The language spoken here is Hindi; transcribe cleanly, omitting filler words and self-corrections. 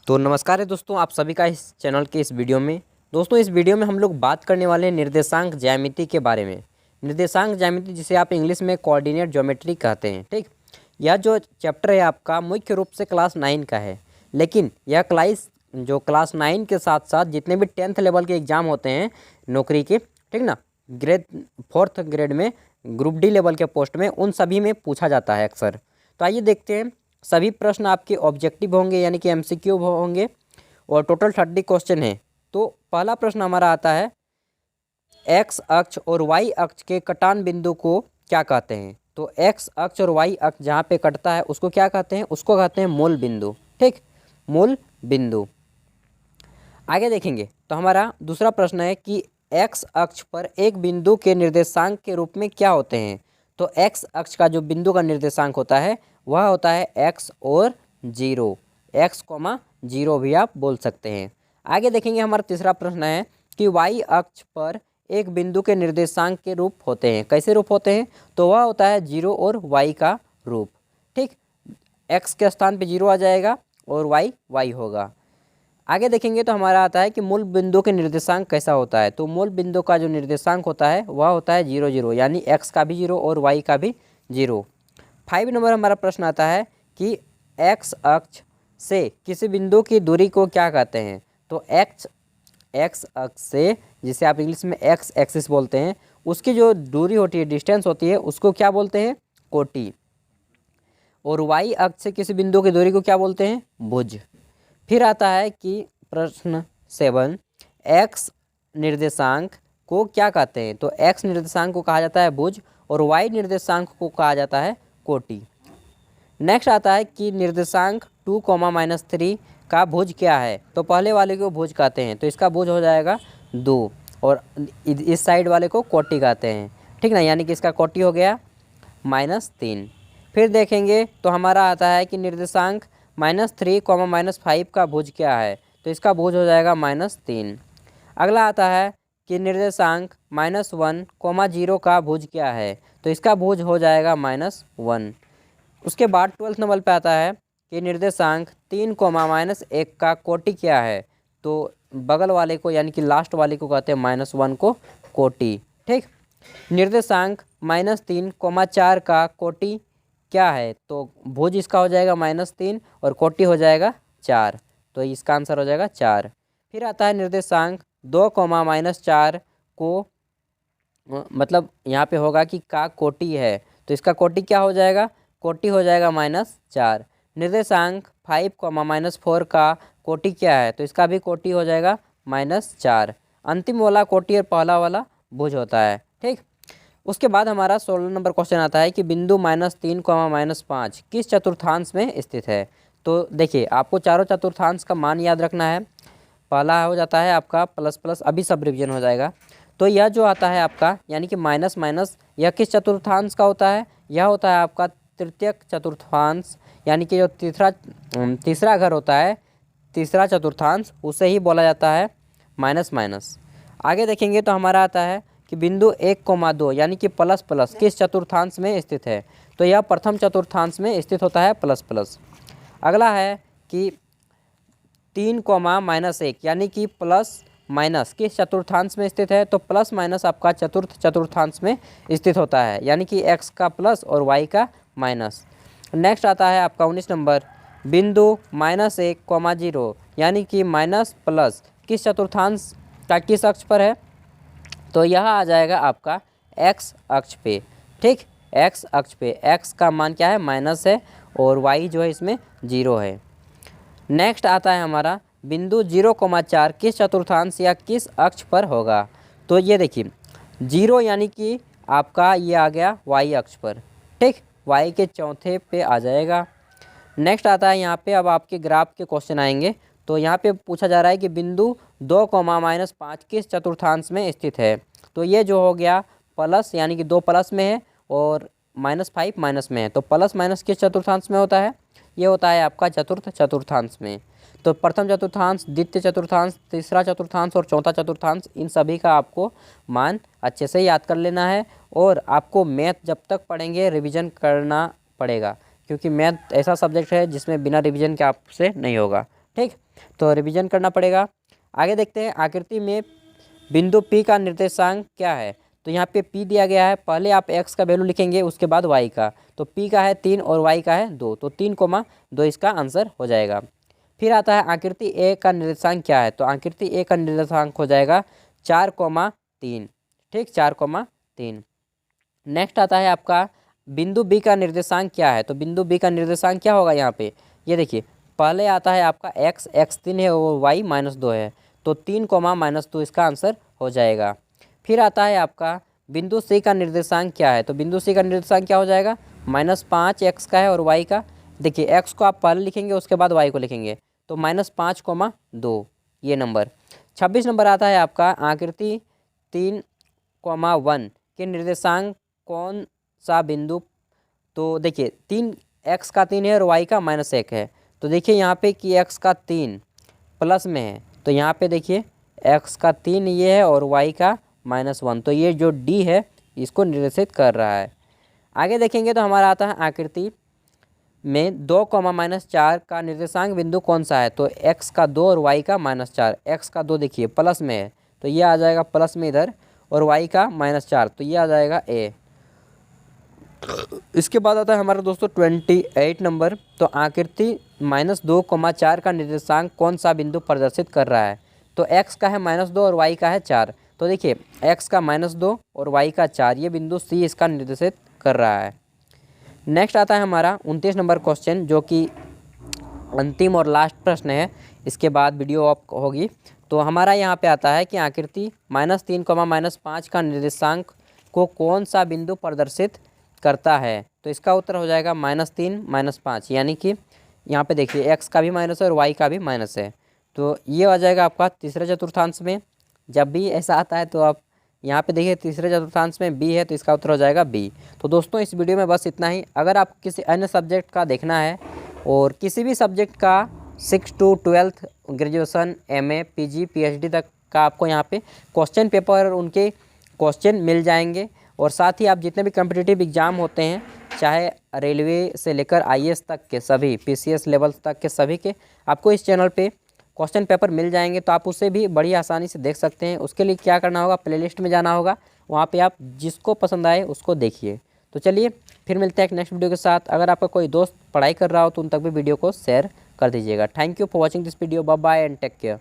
तो नमस्कार है दोस्तों, आप सभी का इस चैनल के इस वीडियो में। दोस्तों, इस वीडियो में हम लोग बात करने वाले हैं निर्देशांक ज्यामिति के बारे में। निर्देशांक ज्यामिति जिसे आप इंग्लिश में कोऑर्डिनेट ज्योमेट्री कहते हैं। ठीक, यह जो चैप्टर है आपका मुख्य रूप से क्लास 9 का है, लेकिन यह क्लास 9 के साथ साथ जितने भी 10th लेवल के एग्ज़ाम होते हैं नौकरी के, ठीक ना, ग्रेड 4th ग्रेड में, ग्रुप डी लेवल के पोस्ट में, उन सभी में पूछा जाता है अक्सर। तो आइए देखते हैं। सभी प्रश्न आपके ऑब्जेक्टिव होंगे, यानी कि एमसीक्यू होंगे, और टोटल 30 क्वेश्चन है। तो पहला प्रश्न हमारा आता है, एक्स अक्ष और वाई अक्ष के कटान बिंदु को क्या कहते हैं? तो एक्स अक्ष और वाई अक्ष जहाँ पे कटता है उसको क्या कहते हैं? उसको कहते हैं मूल बिंदु। ठीक, मूल बिंदु। आगे देखेंगे तो हमारा दूसरा प्रश्न है कि एक्स अक्ष पर एक बिंदु के निर्देशांक के रूप में क्या होते हैं? तो एक्स अक्ष का जो बिंदु का निर्देशांक होता है वह होता है एक्स और 0, एक्स कॉमा 0 भी आप बोल सकते हैं। आगे देखेंगे हमारा तीसरा प्रश्न है कि वाई अक्ष पर एक बिंदु के निर्देशांक के रूप होते हैं। कैसे रूप होते हैं? तो वह होता है 0 और वाई का रूप। ठीक, एक्स के स्थान पे 0 आ जाएगा और वाई होगा। आगे देखेंगे तो हमारा आता है कि मूल बिंदु के निर्देशांक कैसा होता है? तो मूल बिंदु का जो निर्देशांक होता है वह होता है 0 0, यानी एक्स का भी 0 और वाई का भी 0। 5 नंबर हमारा प्रश्न आता है कि एक्स अक्ष से किसी बिंदु की दूरी को क्या कहते हैं? तो एक्स अक्ष से, जिसे आप इंग्लिश में एक्स एक्सिस बोलते हैं, उसकी जो दूरी होती है, डिस्टेंस होती है, उसको क्या बोलते हैं? कोटि। और वाई अक्ष से किसी बिंदु की दूरी को क्या बोलते हैं? भुज। फिर आता है कि प्रश्न 7, एक्स निर्देशांक को क्या कहते हैं? तो एक्स निर्देशांक को कहा जाता है भुज और वाई निर्देशांक को कहा जाता है कोटि। नेक्स्ट आता है कि निर्देशांक 2, -3 का भुज क्या है? तो पहले वाले को भुज कहते हैं, तो इसका भुज हो जाएगा 2, और इस साइड वाले को कोटि कहते हैं। ठीक ना, यानी कि इसका कोटि हो गया -3। फिर देखेंगे तो हमारा आता है कि निर्देशांक -3, -5 का भुज क्या है? तो इसका भुज हो जाएगा -3। अगला आता है कि निर्देशांक -1, 0 का भुज क्या है? तो इसका भुज हो जाएगा -1। उसके बाद 12th नंबर पे आता है कि निर्देशांक 3, -1 का कोटि क्या है? तो बगल वाले को, यानी कि लास्ट वाले को कहते हैं -1 को कोटि। ठीक, निर्देशांक -3, 4 का कोटि क्या है? तो भुज इसका हो जाएगा -3 और कोटि हो जाएगा 4, तो इसका आंसर हो जाएगा 4। फिर आता है निर्देशांक 2, -4 को, मतलब यहाँ पे होगा कि का कोटि है, तो इसका कोटि क्या हो जाएगा? कोटि हो जाएगा -4। निर्देशांक 5, -4 का कोटि क्या है? तो इसका भी कोटि हो जाएगा -4। अंतिम वाला कोटि और पहला वाला भुज होता है। ठीक, उसके बाद हमारा 16 नंबर क्वेश्चन आता है कि बिंदु -3, -5 किस चतुर्थांश में स्थित है? तो देखिए, आपको चारों चतुर्थांश का मान याद रखना है। पहला हो जाता है आपका प्लस प्लस, अभी सब रिविजन हो जाएगा। तो यह जो आता है आपका, यानी कि माइनस माइनस, यह किस चतुर्थांश का होता है? यह होता है आपका तृतीयक चतुर्थांश, यानी कि जो तीसरा घर होता है, तीसरा चतुर्थांश, उसे ही बोला जाता है माइनस माइनस। आगे देखेंगे तो हमारा आता है कि बिंदु 1, 2 यानी कि प्लस प्लस किस चतुर्थांश में स्थित है? तो यह प्रथम चतुर्थांश में स्थित होता है, प्लस प्लस। अगला है कि 3, -1 यानी कि प्लस माइनस किस चतुर्थांश में स्थित है? तो प्लस माइनस आपका चतुर्थ चतुर्थांश में स्थित होता है, यानी कि एक्स का प्लस और वाई का माइनस। नेक्स्ट आता है आपका 19 नंबर, बिंदु -1, 0 यानी कि माइनस प्लस किस चतुर्थांश का किस अक्ष पर है? तो यह आ जाएगा आपका एक्स अक्ष पे। ठीक, एक्स अक्ष पे एक्स का मान क्या है? माइनस है, और वाई जो है इसमें 0 है। नेक्स्ट आता है हमारा बिंदु 0, 4 किस चतुर्थांश या किस अक्ष पर होगा? तो ये देखिए 0 यानी कि आपका ये आ गया वाई अक्ष पर। ठीक, वाई के चौथे पे आ जाएगा। नेक्स्ट आता है यहाँ पे, अब आपके ग्राफ के क्वेश्चन आएंगे। तो यहाँ पे पूछा जा रहा है कि बिंदु 2, -5 किस चतुर्थांश में स्थित है? तो ये जो हो गया प्लस, यानी कि 2 प्लस में है और -5 माइनस में है। तो प्लस माइनस किस चतुर्थांश में होता है? ये होता है आपका चतुर्थ चतुर्थांश में। तो प्रथम चतुर्थांश, द्वितीय चतुर्थांश, तीसरा चतुर्थांश और चौथा चतुर्थांश, इन सभी का आपको मान अच्छे से याद कर लेना है। और आपको मैथ जब तक पढ़ेंगे रिवीजन करना पड़ेगा, क्योंकि मैथ ऐसा सब्जेक्ट है जिसमें बिना रिवीजन के आपसे नहीं होगा। ठीक, तो रिवीजन करना पड़ेगा। आगे देखते हैं आकृति में बिंदु P का निर्देशांक क्या है। तो यहाँ पे P दिया गया है, पहले आप x का वैल्यू लिखेंगे उसके बाद y का। तो P का है 3 और y का है 2, तो 3,2 इसका आंसर हो जाएगा। फिर आता है आकृति A का निर्देशांक क्या है। तो आकृति A का निर्देशांक हो जाएगा 4,3। ठीक, 4,3। नेक्स्ट आता है आपका बिंदु B का निर्देशांक क्या है। तो बिंदु B का निर्देशांक क्या होगा यहाँ पे, ये देखिए पहले आता है आपका x 3 है और y -2 है, तो 3,-2 इसका आंसर हो जाएगा। फिर आता है आपका बिंदु C का निर्देशांक क्या है। तो बिंदु C का निर्देशांक क्या हो जाएगा, -5 x का है और y का, देखिए x को आप पहले लिखेंगे उसके बाद y को लिखेंगे, तो -5,2 ये नंबर। 26 नंबर आता है आपका आकृति 3,1 के निर्देशांक कौन सा बिंदु। तो देखिए 3 x का 3 है और y का -1 है, तो देखिए यहाँ पे कि x का 3 प्लस में है, तो यहाँ पे देखिए x का 3 ये है और y का -1, तो ये जो D है इसको निर्देशित कर रहा है। आगे देखेंगे तो हमारा आता है आकृति में 2, -4 का निर्देशांक बिंदु कौन सा है। तो x का 2 और y का -4, x का 2 देखिए प्लस में है, तो ये आ जाएगा प्लस में इधर, और y का -4, तो ये आ जाएगा A। इसके बाद आता है हमारा दोस्तों 28 नंबर। तो आकृति -2,4 का निर्देशांक कौन सा बिंदु प्रदर्शित कर रहा है। तो x का है -2 और y का है 4, तो देखिए x का -2 और y का 4, ये बिंदु C इसका निर्देशित कर रहा है। नेक्स्ट आता है हमारा 29 नंबर क्वेश्चन, जो कि अंतिम और लास्ट प्रश्न है, इसके बाद वीडियो ऑफ होगी। तो हमारा यहाँ पे आता है कि आकृति -3, -5 का निर्देशांक को कौन सा बिंदु प्रदर्शित करता है। तो इसका उत्तर हो जाएगा -3, -5, यानी कि यहाँ पे देखिए x का भी माइनस है और y का भी माइनस है, तो ये आ जाएगा आपका तीसरे चतुर्थांश में। जब भी ऐसा आता है तो आप यहाँ पे देखिए तीसरे चतुर्थांश में B है, तो इसका उत्तर हो जाएगा B। तो दोस्तों इस वीडियो में बस इतना ही। अगर आप किसी अन्य सब्जेक्ट का देखना है और किसी भी सब्जेक्ट का 6 to 12th graduation, MA, PG, PhD तक का आपको यहाँ पे क्वेश्चन पेपर और उनके क्वेश्चन मिल जाएंगे। और साथ ही आप जितने भी कॉम्पिटिटिव एग्ज़ाम होते हैं, चाहे रेलवे से लेकर IAS तक के सभी, PCS लेवल तक के सभी के, आपको इस चैनल पे क्वेश्चन पेपर मिल जाएंगे, तो आप उससे भी बड़ी आसानी से देख सकते हैं। उसके लिए क्या करना होगा, प्लेलिस्ट में जाना होगा, वहाँ पे आप जिसको पसंद आए उसको देखिए। तो चलिए फिर मिलते हैं एक नेक्स्ट वीडियो के साथ। अगर आपका कोई दोस्त पढ़ाई कर रहा हो तो उन तक भी वीडियो को शेयर कर दीजिएगा। Thank you for watching this video. Bye bye and take care.